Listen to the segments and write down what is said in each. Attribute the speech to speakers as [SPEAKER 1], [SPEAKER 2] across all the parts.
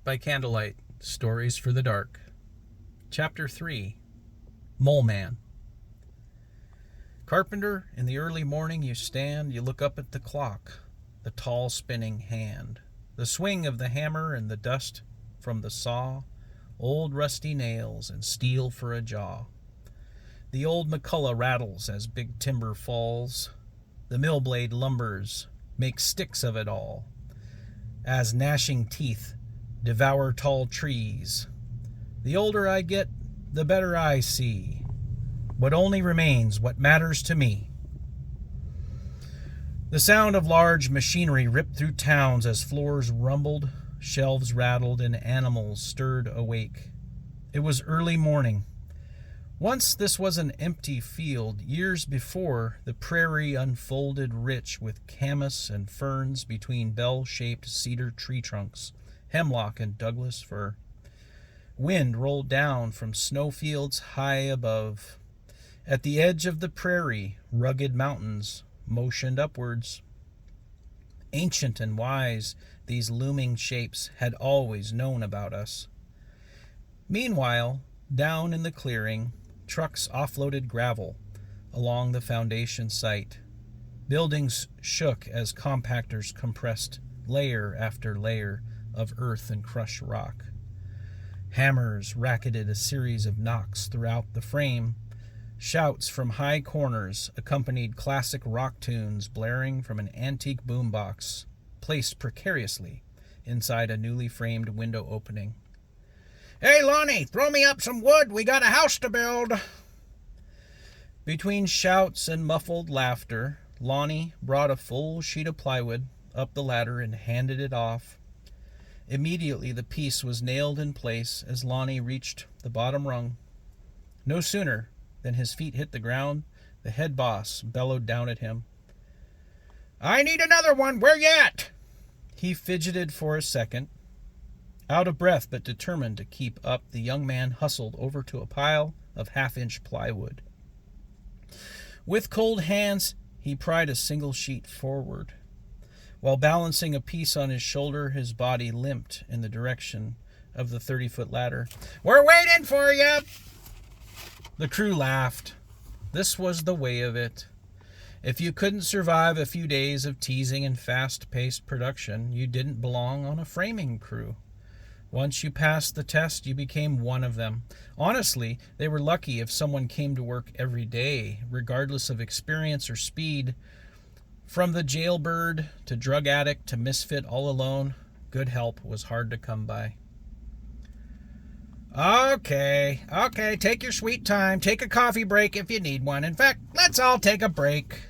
[SPEAKER 1] By Candlelight, Stories for the Dark. Chapter 3, Mole Man. Carpenter, in the early morning you stand, you look up at the clock, the tall spinning hand, the swing of the hammer and the dust from the saw, old rusty nails and steel for a jaw. The old McCullough rattles as big timber falls, the mill blade lumbers, makes sticks of it all, as gnashing teeth devour tall trees. The older I get, the better I see. What only remains, what matters to me. The sound of large machinery ripped through towns as floors rumbled, shelves rattled, and animals stirred awake. It was early morning. Once this was an empty field. Years before, the prairie unfolded rich with camas and ferns between bell-shaped cedar tree trunks, hemlock and Douglas fir. Wind rolled down from snowfields high above. At the edge of the prairie, rugged mountains motioned upwards. Ancient and wise, these looming shapes had always known about us. Meanwhile, down in the clearing, trucks offloaded gravel along the foundation site. Buildings shook as compactors compressed layer after layer of earth and crushed rock. Hammers racketed a series of knocks throughout the frame. Shouts from high corners accompanied classic rock tunes blaring from an antique boombox placed precariously inside a newly framed window opening. "Hey, Lonnie, throw me up some wood. We got a house to build." Between shouts and muffled laughter, Lonnie brought a full sheet of plywood up the ladder and handed it off. Immediately the piece was nailed in place as Lonnie reached the bottom rung. No sooner than his feet hit the ground, the head boss bellowed down at him. "I need another one. Where you at?" He fidgeted for a second. Out of breath but determined to keep up, the young man hustled over to a pile of half-inch plywood. With cold hands, he pried a single sheet forward. While balancing a piece on his shoulder, his body limped in the direction of the 30-foot ladder. "We're waiting for you!" The crew laughed. This was the way of it. If you couldn't survive a few days of teasing and fast-paced production, you didn't belong on a framing crew. Once you passed the test, you became one of them. Honestly, they were lucky if someone came to work every day, regardless of experience or speed. From the jailbird to drug addict to misfit all alone, good help was hard to come by. Okay, take your sweet time. Take a coffee break if you need one. In fact, let's all take a break."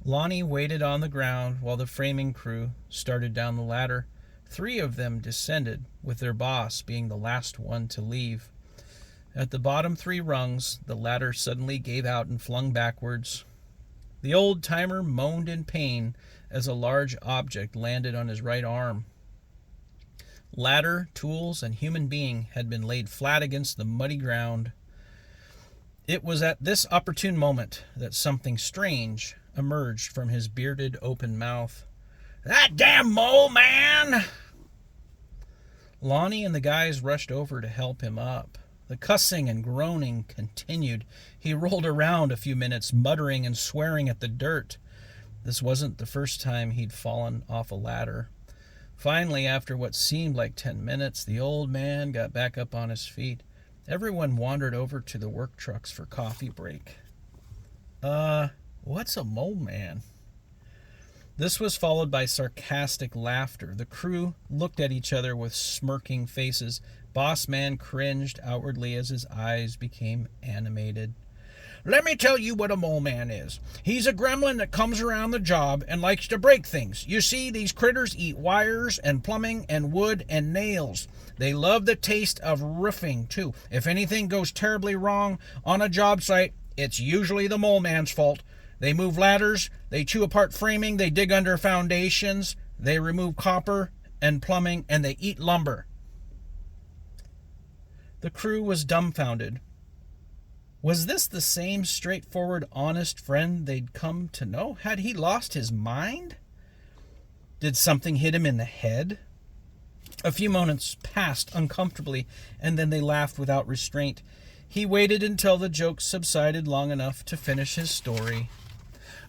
[SPEAKER 1] Lonnie waited on the ground while the framing crew started down the ladder. 3 of them descended, with their boss being the last one to leave. At the bottom 3 rungs, the ladder suddenly gave out and flung backwards. The old-timer moaned in pain as a large object landed on his right arm. Ladder, tools, and human being had been laid flat against the muddy ground. It was at this opportune moment that something strange emerged from his bearded, open mouth. "That damn mole man!" Lonnie and the guys rushed over to help him up. The cussing and groaning continued. He rolled around a few minutes, muttering and swearing at the dirt. This wasn't the first time he'd fallen off a ladder. Finally, after what seemed like 10 minutes, the old man got back up on his feet. Everyone wandered over to the work trucks for coffee break. What's a mole man?" This was followed by sarcastic laughter. The crew looked at each other with smirking faces. Boss man cringed outwardly as his eyes became animated. "Let me tell you what a mole man is. He's a gremlin that comes around the job and likes to break things. You see, these critters eat wires and plumbing and wood and nails. They love the taste of roofing, too. If anything goes terribly wrong on a job site, it's usually the mole man's fault. They move ladders, they chew apart framing, they dig under foundations, they remove copper and plumbing, and they eat lumber." The crew was dumbfounded. Was this the same straightforward, honest friend they'd come to know? Had he lost his mind? Did something hit him in the head? A few moments passed uncomfortably, and then they laughed without restraint. He waited until the jokes subsided long enough to finish his story.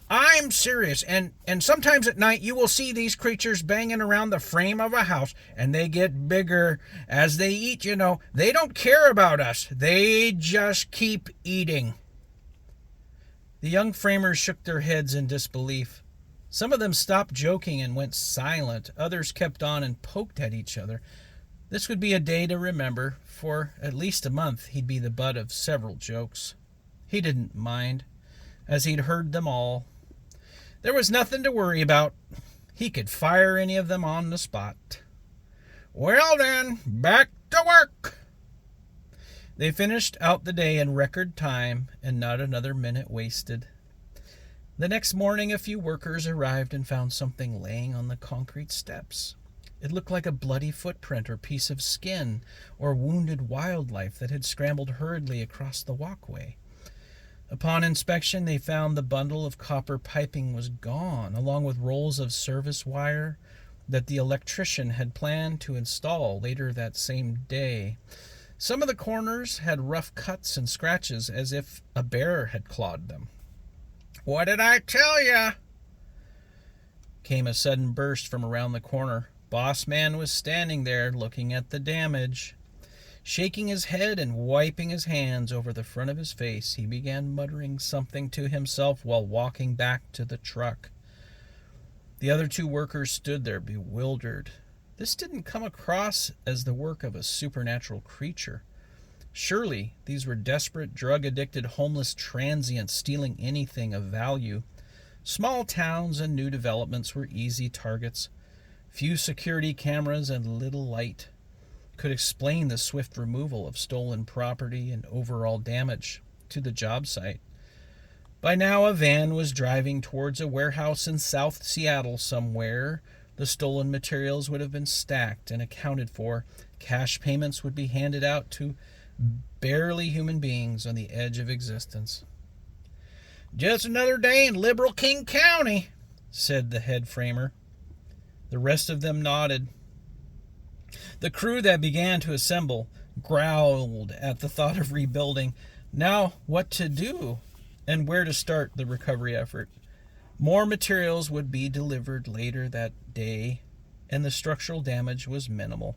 [SPEAKER 1] I'm serious, and sometimes at night you will see these creatures banging around the frame of a house, and they get bigger as they eat, you know. They don't care about us. They just keep eating. The young framers shook their heads in disbelief. Some of them stopped joking and went silent. Others kept on and poked at each other. This would be a day to remember. For at least a month he'd be the butt of several jokes. He didn't mind, as he'd heard them all. There was nothing to worry about. He could fire any of them on the spot. Well then, back to work. They finished out the day in record time, and not another minute wasted. The next morning, a few workers arrived and found something laying on the concrete steps. It looked like a bloody footprint or piece of skin or wounded wildlife that had scrambled hurriedly across the walkway. Upon inspection, they found the bundle of copper piping was gone, along with rolls of service wire that the electrician had planned to install later that same day. Some of the corners had rough cuts and scratches, as if a bear had clawed them. What did I tell ya? Came a sudden burst from around the corner. Boss Man was standing there looking at the damage. Shaking his head and wiping his hands over the front of his face, he began muttering something to himself while walking back to the truck. The other two workers stood there bewildered. This didn't come across as the work of a supernatural creature. Surely these were desperate, drug-addicted, homeless transients stealing anything of value. Small towns and new developments were easy targets. Few security cameras and little light could explain the swift removal of stolen property and overall damage to the job site. By now, a van was driving towards a warehouse in South Seattle somewhere. The stolen materials would have been stacked and accounted for. Cash payments would be handed out to barely human beings on the edge of existence. Just another day in liberal King County, said the head framer. The rest of them nodded. The crew that began to assemble growled at the thought of rebuilding. Now, what to do and where to start the recovery effort? More materials would be delivered later that day, and the structural damage was minimal.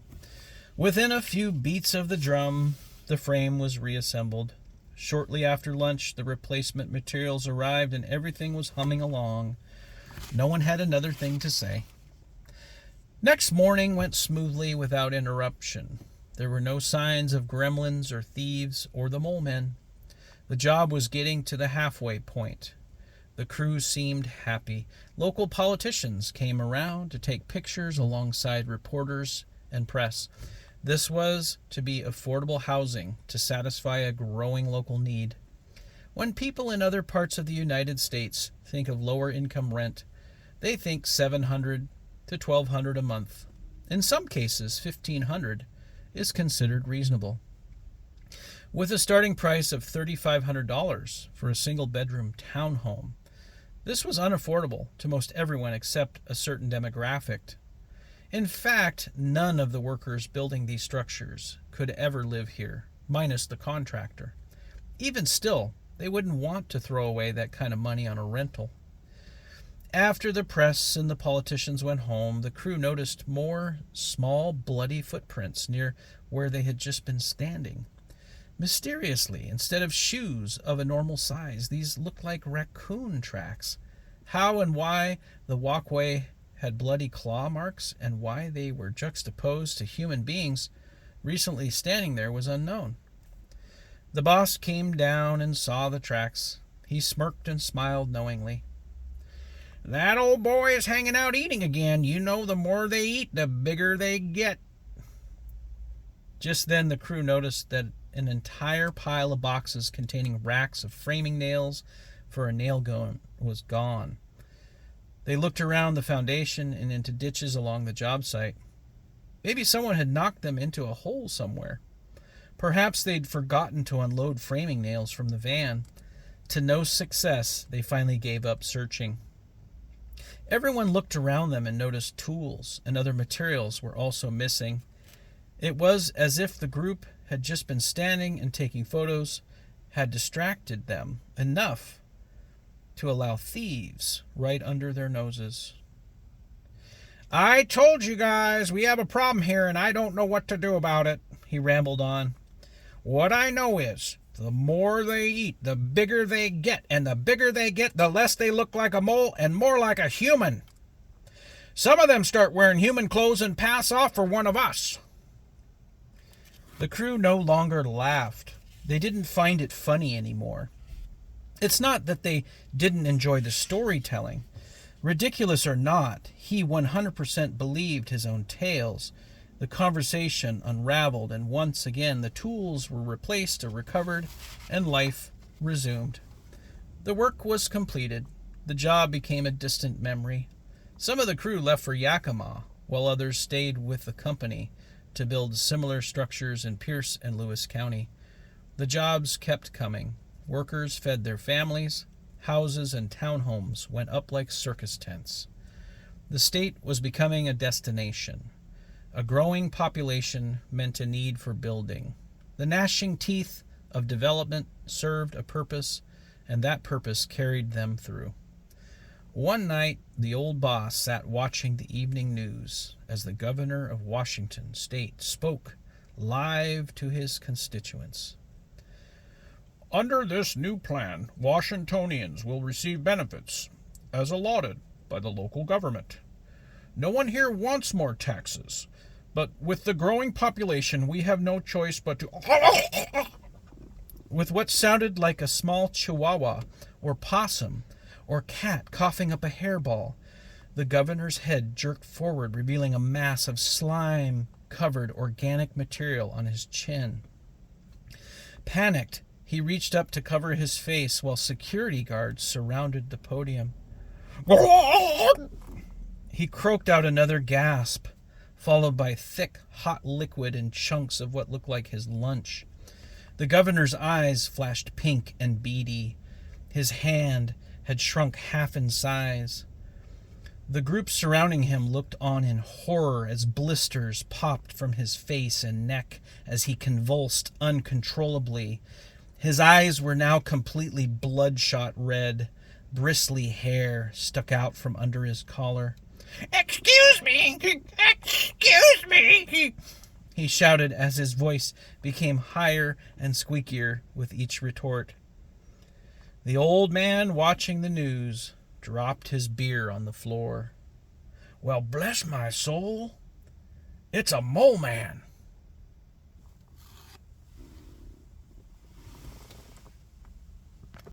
[SPEAKER 1] Within a few beats of the drum, the frame was reassembled. Shortly after lunch, the replacement materials arrived and everything was humming along. No one had another thing to say. Next morning went smoothly without interruption. There were no signs of gremlins or thieves or the mole men. The job was getting to the halfway point. The crew seemed happy. Local politicians came around to take pictures alongside reporters and press. This was to be affordable housing to satisfy a growing local need. When people in other parts of the United States think of lower income rent, they think $700 to $1,200 a month. In some cases, $1,500 is considered reasonable. With a starting price of $3,500 for a single-bedroom townhome, this was unaffordable to most everyone except a certain demographic. In fact, none of the workers building these structures could ever live here, minus the contractor. Even still, they wouldn't want to throw away that kind of money on a rental. After the press and the politicians went home, the crew noticed more small, bloody footprints near where they had just been standing. Mysteriously, instead of shoes of a normal size, these looked like raccoon tracks. How and why the walkway had bloody claw marks and why they were juxtaposed to human beings recently standing there was unknown. The boss came down and saw the tracks. He smirked and smiled knowingly. That old boy is hanging out eating again. You know, the more they eat, the bigger they get. Just then the crew noticed that an entire pile of boxes containing racks of framing nails for a nail gun was gone. They looked around the foundation and into ditches along the job site. Maybe someone had knocked them into a hole somewhere. Perhaps they'd forgotten to unload framing nails from the van. To no success, they finally gave up searching. Everyone looked around them and noticed tools and other materials were also missing. It was as if the group had just been standing and taking photos, had distracted them enough to allow thieves right under their noses. "I told you guys we have a problem here and I don't know what to do about it," he rambled on. "What I know is, the more they eat, the bigger they get, and the bigger they get, the less they look like a mole and more like a human. Some of them start wearing human clothes and pass off for one of us." The crew no longer laughed. They didn't find it funny anymore. It's not that they didn't enjoy the storytelling. Ridiculous or not, he 100% believed his own tales. The conversation unraveled, and once again the tools were replaced or recovered, and life resumed. The work was completed. The job became a distant memory. Some of the crew left for Yakima, while others stayed with the company to build similar structures in Pierce and Lewis County. The jobs kept coming. Workers fed their families. Houses and townhomes went up like circus tents. The state was becoming a destination. A growing population meant a need for building. The gnashing teeth of development served a purpose, and that purpose carried them through. One night, the old boss sat watching the evening news as the governor of Washington State spoke live to his constituents. "Under this new plan, Washingtonians will receive benefits as allotted by the local government. No one here wants more taxes, but with the growing population, we have no choice but to..." With what sounded like a small chihuahua or possum or cat coughing up a hairball, the governor's head jerked forward, revealing a mass of slime-covered organic material on his chin. Panicked, he reached up to cover his face while security guards surrounded the podium. He croaked out another gasp, followed by thick, hot liquid and chunks of what looked like his lunch. The governor's eyes flashed pink and beady. His hand had shrunk half in size. The group surrounding him looked on in horror as blisters popped from his face and neck as he convulsed uncontrollably. His eyes were now completely bloodshot red. Bristly hair stuck out from under his collar. "Excuse me! Excuse me!" he shouted as his voice became higher and squeakier with each retort. The old man, watching the news, dropped his beer on the floor. "Well, bless my soul, it's a mole man."